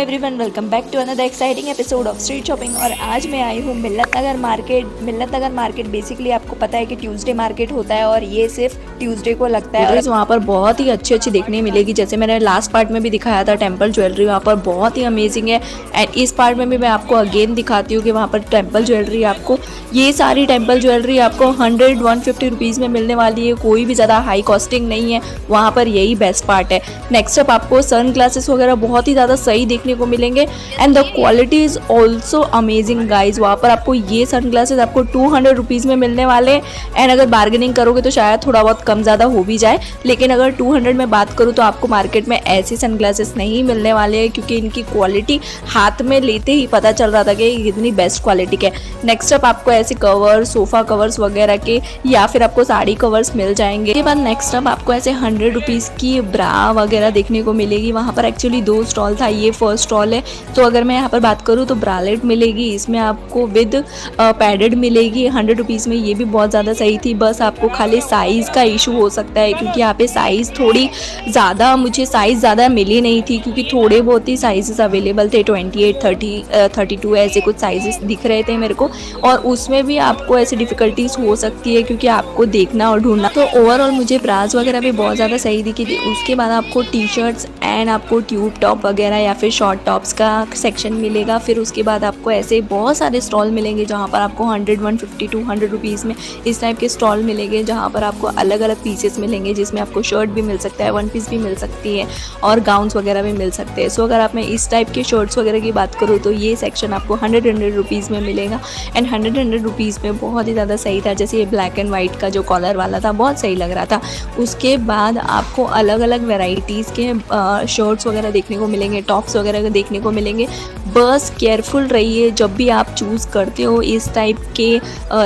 Everyone, welcome back to another exciting episode of street shopping. और आज मैं आई हूँ मिल्लत नगर मार्केट। मिल्लत नगर मार्केट बेसिकली आपको पता है कि ट्यूसडे मार्केट होता है और ये सिर्फ ट्यूसडे को लगता है। और वहाँ पर बहुत ही अच्छी अच्छी देखने मिलेगी, जैसे मैंने लास्ट पार्ट में भी दिखाया था टेम्पल ज्वेलरी वहाँ पर बहुत ही अमेजिंग है। एंड इस पार्ट में भी मैं आपको अगेन दिखाती हूँ कि वहाँ पर टेम्पल ज्वेलरी आपको ये सारी टेम्पल ज्वेलरी आपको 100-150 रुपीज़ में मिलने वाली है। कोई भी ज़्यादा हाई कॉस्टिंग नहीं है, वहाँ पर यही बेस्ट पार्ट है। नेक्स्ट अप आपको सन ग्लासेस वगैरह बहुत ही ज़्यादा सही देखने को मिलेंगे and the quality is also amazing guys. वहाँ पर आपको ये सन ग्लासेस आपको 200 रुपीज़ में मिलने वाले हैं। एंड अगर बार्गेनिंग करोगे तो शायद थोड़ा बहुत कम ज़्यादा हो भी जाए, लेकिन अगर 200 में बात करूँ तो आपको मार्केट में ऐसे सन ग्लासेस नहीं मिलने वाले हैं, क्योंकि इनकी क्वालिटी हाथ में लेते ही पता चल रहा था कि कितनी बेस्ट क्वालिटी के। नेक्स्ट अप आपको ऐसे कवर, सोफ़ा कवर्स वगैरह के या फिर आपको साड़ी कवर्स मिल जाएंगे। इसके बाद नेक्स्ट अप आपको ऐसे 100 रुपीज़ की ब्रा वगैरह देखने को मिलेगी। वहाँ पर एक्चुअली 2 स्टॉल था, ये फर्स्ट स्टॉल है। तो अगर मैं यहाँ पर बात करूँ तो ब्रालेट मिलेगी, इसमें आपको विद पैडेड मिलेगी 100 रुपीज़ में। ये भी बहुत ज़्यादा सही थी, बस आपको खाली साइज़ का इशू हो सकता है, क्योंकि यहाँ पे साइज़ थोड़ी ज़्यादा, मुझे साइज़ ज़्यादा मिली नहीं थी, क्योंकि थोड़े बहुत ही साइज़ अवेलेबल थे। 28, 30, 32 ऐसे कुछ साइज़ दिख रहे थे मेरे को, और उसमें भी आपको ऐसी डिफ़िकल्टीज हो सकती है क्योंकि आपको देखना और ढूंढना। तो ओवरऑल मुझे ब्राज वगैरह भी बहुत ज़्यादा सही दिखी थी। उसके बाद आपको टी शर्ट्स एंड आपको ट्यूब टॉप वगैरह या फिर शॉर्ट टॉप्स का सेक्शन मिलेगा। फिर उसके बाद आपको ऐसे बहुत सारे स्टॉल मिलेंगे जहाँ पर आपको 100, 150, 200 रुपीज़ में इस टाइप के स्टॉल मिलेंगे, जहाँ पर आपको अलग अलग पीसेस मिलेंगे, जिसमें आपको शर्ट भी मिल सकता है, वन पीस भी मिल सकती है और गाउन्स वगैरह भी मिल सकते हैं। सो अगर आप मैं इस टाइप के शर्ट्स वगैरह की बात करूँ तो ये सेक्शन आपको 100 रुपीज़ में मिलेगा। एंड 100 रुपीज़ में बहुत ही ज़्यादा सही था। जैसे ये ब्लैक एंड वाइट का जो कॉलर वाला था बहुत सही लग रहा था। उसके बाद आपको अलग अलग वेराइटीज़ के शर्ट्स वगैरह देखने को मिलेंगे, टॉप्स वगैरह देखने को मिलेंगे। बस केयरफुल रहिए जब भी आप चूज़ करते हो इस टाइप के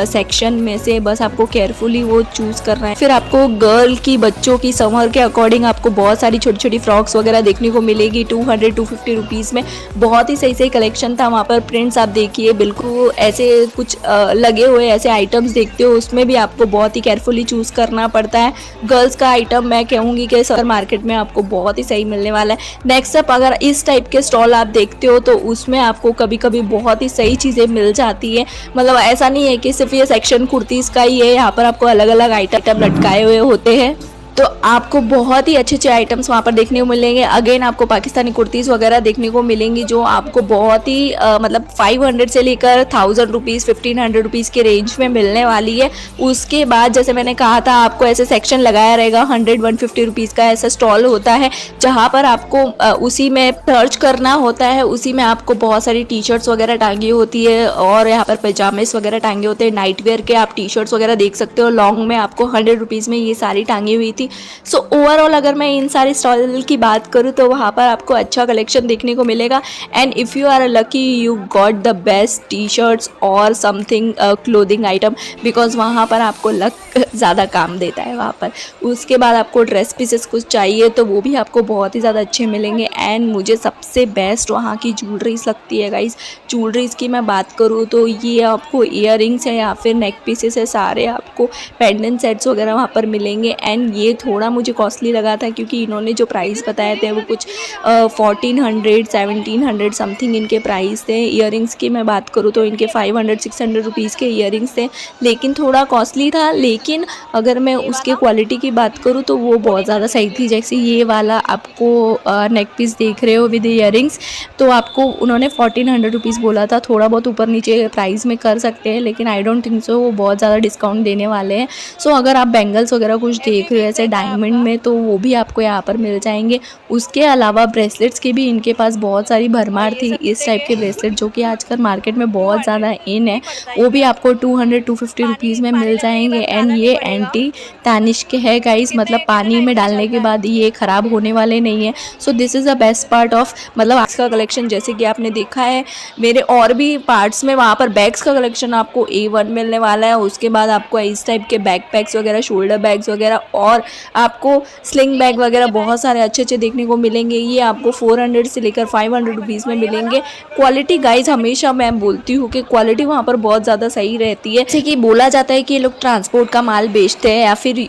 सेक्शन में से, बस आपको केयरफुली वो चूज़ करना है। फिर आपको गर्ल की, बच्चों की समर के अकॉर्डिंग आपको बहुत सारी छोटी छोटी फ्रॉक्स वगैरह देखने को मिलेगी 200-250 रुपीज़ में। बहुत ही सही सही कलेक्शन था वहाँ पर। प्रिंट्स आप देखिए, बिल्कुल ऐसे कुछ लगे हुए ऐसे आइटम्स देखते हो, उसमें भी आपको बहुत ही केयरफुली चूज़ करना पड़ता है। गर्ल्स का आइटम मैं कहूँगी कि सर मार्केट में आपको बहुत ही सही मिलने वाला है। नेक्स्ट अप अगर इस टाइप के स्टॉल आप देखते हो तो उसमें आपको कभी कभी बहुत ही सही चीज़ें मिल जाती है। मतलब ऐसा नहीं है कि सिर्फ ये सेक्शन कुर्तीज़ का ही है, यहाँ पर आपको अलग अलग आइटम लटकाए हुए होते हैं, तो आपको बहुत ही अच्छे अच्छे आइटम्स वहाँ पर देखने को मिलेंगे। अगेन आपको पाकिस्तानी कुर्तीज़ वगैरह देखने को मिलेंगी, जो आपको बहुत ही मतलब 500 से लेकर 1000 रुपीज़, 1500 रुपीज़ के रेंज में मिलने वाली है। उसके बाद जैसे मैंने कहा था, आपको ऐसे सेक्शन लगाया रहेगा 100-150 रुपीज़ का ऐसा स्टॉल होता है, जहाँ पर आपको उसी में सर्च करना होता है। उसी में आपको बहुत सारी टी शर्ट्स वगैरह टांगी होती है और यहाँ पर पजामेस वगैरह टांगे होते हैं। नाइट वेयर के आप टी शर्ट्स वगैरह देख सकते हो, लॉन्ग में आपको 100 रुपीज़ में ये सारी टांगी हुई थी। सो ओवरऑल अगर मैं इन सारे स्टॉल की बात करूँ तो वहाँ पर आपको अच्छा कलेक्शन देखने को मिलेगा। And if you are lucky you got the best T shirts और समथिंग क्लोथिंग आइटम, बिकॉज वहाँ पर आपको लक ज़्यादा काम देता है वहाँ पर। उसके बाद आपको ड्रेस पीसेस कुछ चाहिए तो वो भी आपको बहुत ही ज़्यादा अच्छे मिलेंगे। एंड मुझे सबसे बेस्ट वहाँ की ज्वेलरीज लगती है गाइज। ज्वेलरीज की मैं बात करूँ तो ये आपको ईयर रिंग्स है या फिर नेक पीसेस है, सारे आपको पेंडेंट सेट्स वगैरह वहाँ पर मिलेंगे। एंड ये थोड़ा मुझे कॉस्टली लगा था, क्योंकि इन्होंने जो प्राइस बताए थे वो कुछ 1400, 1700 समथिंग इनके प्राइस थे। ईयरिंग्स की मैं बात करूँ तो इनके 500-600 रुपीज़ के ईयरिंग्स थे, लेकिन थोड़ा कॉस्टली था। लेकिन अगर मैं उसके क्वालिटी की बात करूँ तो वो बहुत ज़्यादा सही थी। जैसे ये वाला आपको नेक पीस देख रहे हो विद ईयरिंग्स, तो आपको उन्होंने 1400 रुपीज़ बोला था। थोड़ा बहुत ऊपर नीचे प्राइस में कर सकते हैं, लेकिन आई डोंट थिंक सो वो बहुत ज़्यादा डिस्काउंट देने वाले हैं। सो अगर आप बैंगल्स वगैरह कुछ देख रहे हो ऐसे डायमंड में, तो वो भी आपको यहाँ पर मिल जाएंगे। उसके अलावा ब्रेसलेट्स की भी इनके पास बहुत सारी भरमार थी। इस टाइप के ब्रेसलेट जो कि आजकल मार्केट में बहुत ज़्यादा इन है, वो भी आपको 200-250 रुपीज़ में मिल जाएंगे। एंड ये एंटी तानिश के है गाइस, मतलब पानी में डालने के बाद ये ख़राब होने वाले नहीं है। So this is the best part of मतलब आज का कलेक्शन। जैसे कि आपने देखा है मेरे और भी पार्ट्स में, वहाँ पर बैग्स का कलेक्शन आपको A1 मिलने वाला है। उसके बाद आपको इस टाइप के बैक पैक्स वगैरह, शोल्डर बैग्स वगैरह और आपको स्लिंग बैग वगैरह बहुत सारे अच्छे अच्छे देखने को मिलेंगे। ये आपको 400 से लेकर 500 रुपीज़ में मिलेंगे। क्वालिटी गाइज हमेशा मैं बोलती हूँ कि क्वालिटी वहाँ पर बहुत ज़्यादा सही रहती है। जैसे कि बोला जाता है कि ये लोग ट्रांसपोर्ट का माल बेचते हैं या फिर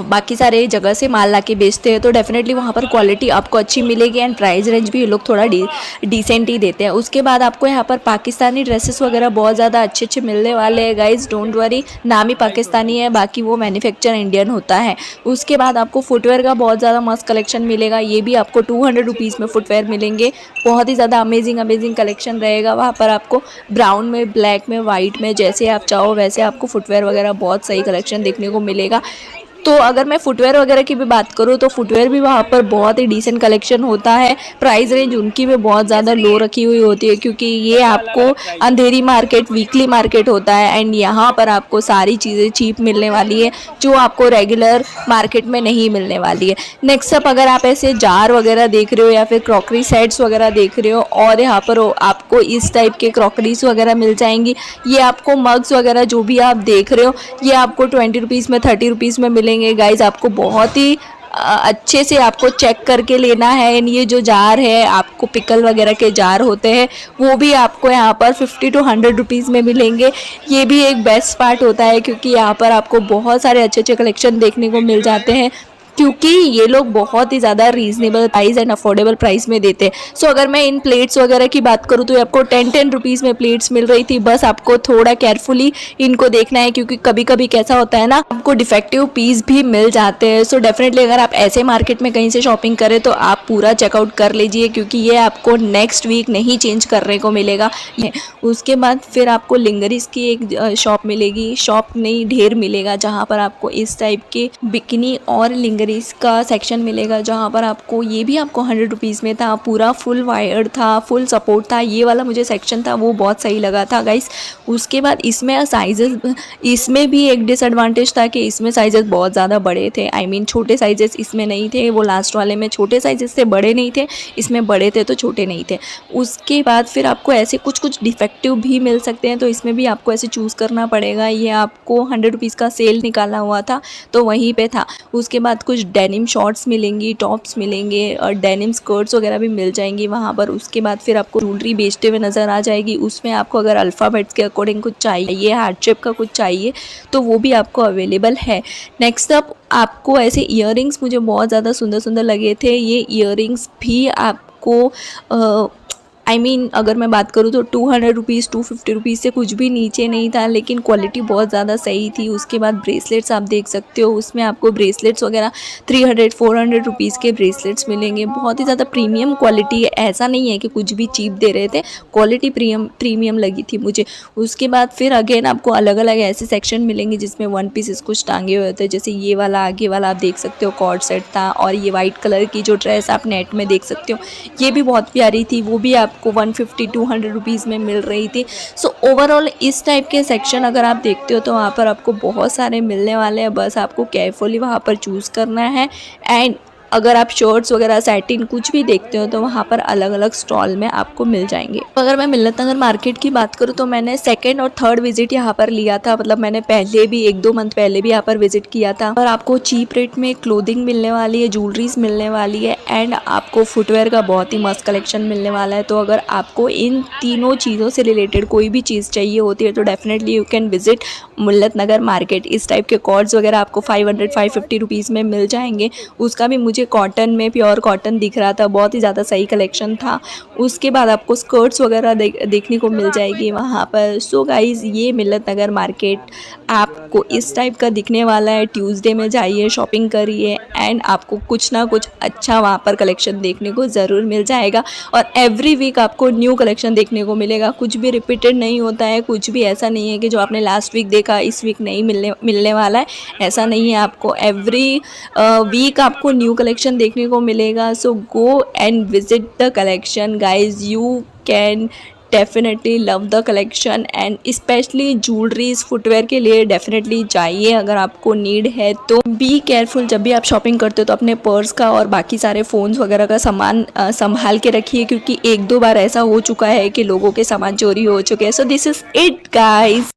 बाकी सारे जगह से माल ला के बेचते हैं, तो डेफिनेटली वहाँ पर क्वालिटी आपको अच्छी मिलेगी एंड प्राइस रेंज भी ये लोग थोड़ा डिसेंट ही देते हैं। उसके बाद आपको यहाँ पर पाकिस्तानी ड्रेसेस वगैरह बहुत ज़्यादा अच्छे अच्छे मिलने वाले हैं गाइज, डोंट वरी। नाम ही पाकिस्तानी है, बाकी वो मैन्युफैक्चर इंडियन होता है। उसके बाद आपको फुटवेयर का बहुत ज़्यादा मस्त कलेक्शन मिलेगा। ये भी आपको 200 रुपीज़ में फुटवेयर मिलेंगे। बहुत ही ज़्यादा अमेजिंग कलेक्शन रहेगा वहाँ पर। आपको ब्राउन में, ब्लैक में, वाइट में, जैसे आप चाहो वैसे आपको फुटवेयर वगैरह बहुत सही कलेक्शन देखने को मिलेगा। तो अगर मैं फुटवेयर वगैरह की भी बात करूँ तो फुटवेयर भी वहाँ पर बहुत ही डिसेंट कलेक्शन होता है। प्राइस रेंज उनकी भी बहुत ज़्यादा लो रखी हुई होती है, क्योंकि ये आपको अंधेरी मार्केट, वीकली मार्केट होता है एंड यहाँ पर आपको सारी चीज़ें चीप मिलने वाली है जो आपको रेगुलर मार्केट में नहीं मिलने वाली है। नेक्स्ट अप, अगर आप ऐसे जार वगैरह देख रहे हो या फिर क्रॉकरी सेट्स वगैरह देख रहे हो, और यहाँ पर आपको इस टाइप के क्रॉकरीज वगैरह मिल जाएंगी। ये आपको मग्स वगैरह जो भी आप देख रहे हो ये आपको 20 रुपीज़ में, 30 रुपीज़ में मिलेंगे गाइज। आपको बहुत ही अच्छे से आपको चेक करके लेना है। एंड ये जो जार है, आपको पिकल वगैरह के जार होते हैं वो भी आपको यहाँ पर 50 to 100 रुपीज़ में मिलेंगे। ये भी एक बेस्ट पार्ट होता है, क्योंकि यहाँ पर आपको बहुत सारे अच्छे अच्छे कलेक्शन देखने को मिल जाते हैं, क्योंकि ये लोग बहुत ही ज़्यादा reasonable price and affordable price में देते हैं। सो अगर मैं इन प्लेट्स वगैरह की बात करूँ तो आपको 10 रुपीज़ में प्लेट्स मिल रही थी। बस आपको थोड़ा केयरफुली इनको देखना है, क्योंकि कभी कभी कैसा होता है ना, आपको डिफेक्टिव पीस भी मिल जाते हैं। सो डेफिनेटली अगर आप ऐसे मार्केट में कहीं से शॉपिंग करें तो आप पूरा चेकआउट कर लीजिए, क्योंकि ये आपको नेक्स्ट वीक नहीं चेंज करने को मिलेगा। उसके बाद फिर आपको लिंगरीज की एक शॉप मिलेगी, शॉप नहीं ढेर मिलेगा, जहाँ पर आपको इस टाइप के बिकनी और लिंगरी इसका सेक्शन मिलेगा, जहाँ पर आपको ये भी आपको 100 रुपीज़ में था। पूरा फुल वायर्ड था, फुल सपोर्ट था। ये वाला मुझे सेक्शन था वो बहुत सही लगा था गाइस। उसके बाद इसमें साइजेस, इसमें भी एक डिसएडवांटेज था कि इसमें साइजेस बहुत ज़्यादा बड़े थे। आई मीन छोटे साइजेस इसमें नहीं थे। वो लास्ट वाले में छोटे साइजेस थे, बड़े नहीं थे। इसमें बड़े थे तो छोटे नहीं थे। उसके बाद फिर आपको ऐसे कुछ डिफेक्टिव भी मिल सकते हैं, तो इसमें भी आपको ऐसे चूज़ करना पड़ेगा। ये आपको 100 रुपीज़ का सेल निकाला हुआ था तो वहीं पे था। उसके बाद कुछ डेनिम शॉर्ट्स मिलेंगी, टॉप्स मिलेंगे और डेनिम स्कर्ट्स वगैरह भी मिल जाएंगी वहाँ पर। उसके बाद फिर आपको ज्वेलरी बेचते हुए नज़र आ जाएगी। उसमें आपको अगर अल्फ़ाबेट्स के अकॉर्डिंग कुछ चाहिए, हार्ट शेप का कुछ चाहिए, तो वो भी आपको अवेलेबल है। नेक्स्ट अप, आपको ऐसे ईयररिंग्स मुझे बहुत ज़्यादा सुंदर सुंदर लगे थे। ये ईयररिंग्स भी आपको आई मीन अगर मैं बात करूँ तो 200 रुपीज़, 250 रुपीज़ से कुछ भी नीचे नहीं था, लेकिन क्वालिटी बहुत ज़्यादा सही थी। उसके बाद ब्रेसलेट्स आप देख सकते हो, उसमें आपको ब्रेसलेट्स वगैरह 300-400 रुपीज़ के ब्रेसलेट्स मिलेंगे। बहुत ही ज़्यादा प्रीमियम क्वालिटी है, ऐसा नहीं है कि कुछ भी चीप दे रहे थे, क्वालिटी प्रीमियम लगी थी मुझे। उसके बाद फिर अगेन आपको अलग अलग ऐसे सेक्शन मिलेंगे जिसमें वन पीसेस कुछ टांगे हुए थे। जैसे ये वाला आगे वाला आप देख सकते हो कॉर्ड सेट था, और ये वाइट कलर की जो ड्रेस आप नेट में देख सकते हो ये भी बहुत प्यारी थी, वो भी आपको 150-200 रुपीज़ में मिल रही थी। सो ओवरऑल इस टाइप के सेक्शन अगर आप देखते हो तो वहाँ पर आपको बहुत सारे मिलने वाले हैं। बस आपको केयरफुली वहाँ पर चूज़ करना है। एंड अगर आप शर्ट्स वगैरह, सैटिन कुछ भी देखते हो तो वहाँ पर अलग अलग स्टॉल में आपको मिल जाएंगे। अगर मैं मिल्लत नगर मार्केट की बात करूँ तो मैंने सेकंड और थर्ड विजिट यहाँ पर लिया था। मतलब मैंने पहले भी 1-2 मंथ पहले भी यहाँ पर विजिट किया था। और आपको चीप रेट में क्लोथिंग मिलने वाली है, ज्वेलरीज मिलने वाली है एंड आपको फुटवेयर का बहुत ही मस्त कलेक्शन मिलने वाला है। तो अगर आपको इन तीनों चीज़ों से रिलेटेड कोई भी चीज़ चाहिए होती है तो definitely you can visit Millat Nagar market. इस टाइप के कॉर्ड्स वगैरह आपको 500-550 रुपीज़ में मिल जाएंगे। उसका भी मुझे कॉटन में, प्योर कॉटन दिख रहा था, बहुत ही ज़्यादा सही कलेक्शन था। उसके बाद आपको स्कर्ट्स वगैरह देखने को मिल जाएगी वहाँ पर। सो गाइज़, ये मिल्लत नगर मार्केट आपको इस टाइप का दिखने वाला है। ट्यूसडे में जाइए, शॉपिंग करिए एंड आपको कुछ ना कुछ अच्छा वहाँ पर कलेक्शन देखने को ज़रूर मिल जाएगा। और एवरी वीक आपको न्यू कलेक्शन देखने को मिलेगा, कुछ भी रिपीटेड नहीं होता है। कुछ भी ऐसा नहीं है कि जो आपने लास्ट वीक देखा इस वीक नहीं मिलने वाला है, ऐसा नहीं है। आपको एवरी वीक आपको न्यू कलेक्शन देखने को मिलेगा। So go and visit the collection guys, you can definitely love the collection and specially jewelleries, footwear के लिए डेफिनेटली जाइए अगर आपको नीड है तो। बी केयरफुल, जब भी आप शॉपिंग करते हो तो अपने पर्स का और बाकी सारे फ़ोन्स वगैरह का सामान संभाल के रखिए, क्योंकि 1-2 बार ऐसा हो चुका है कि लोगों के सामान चोरी हो चुके हैं। So this is it guys.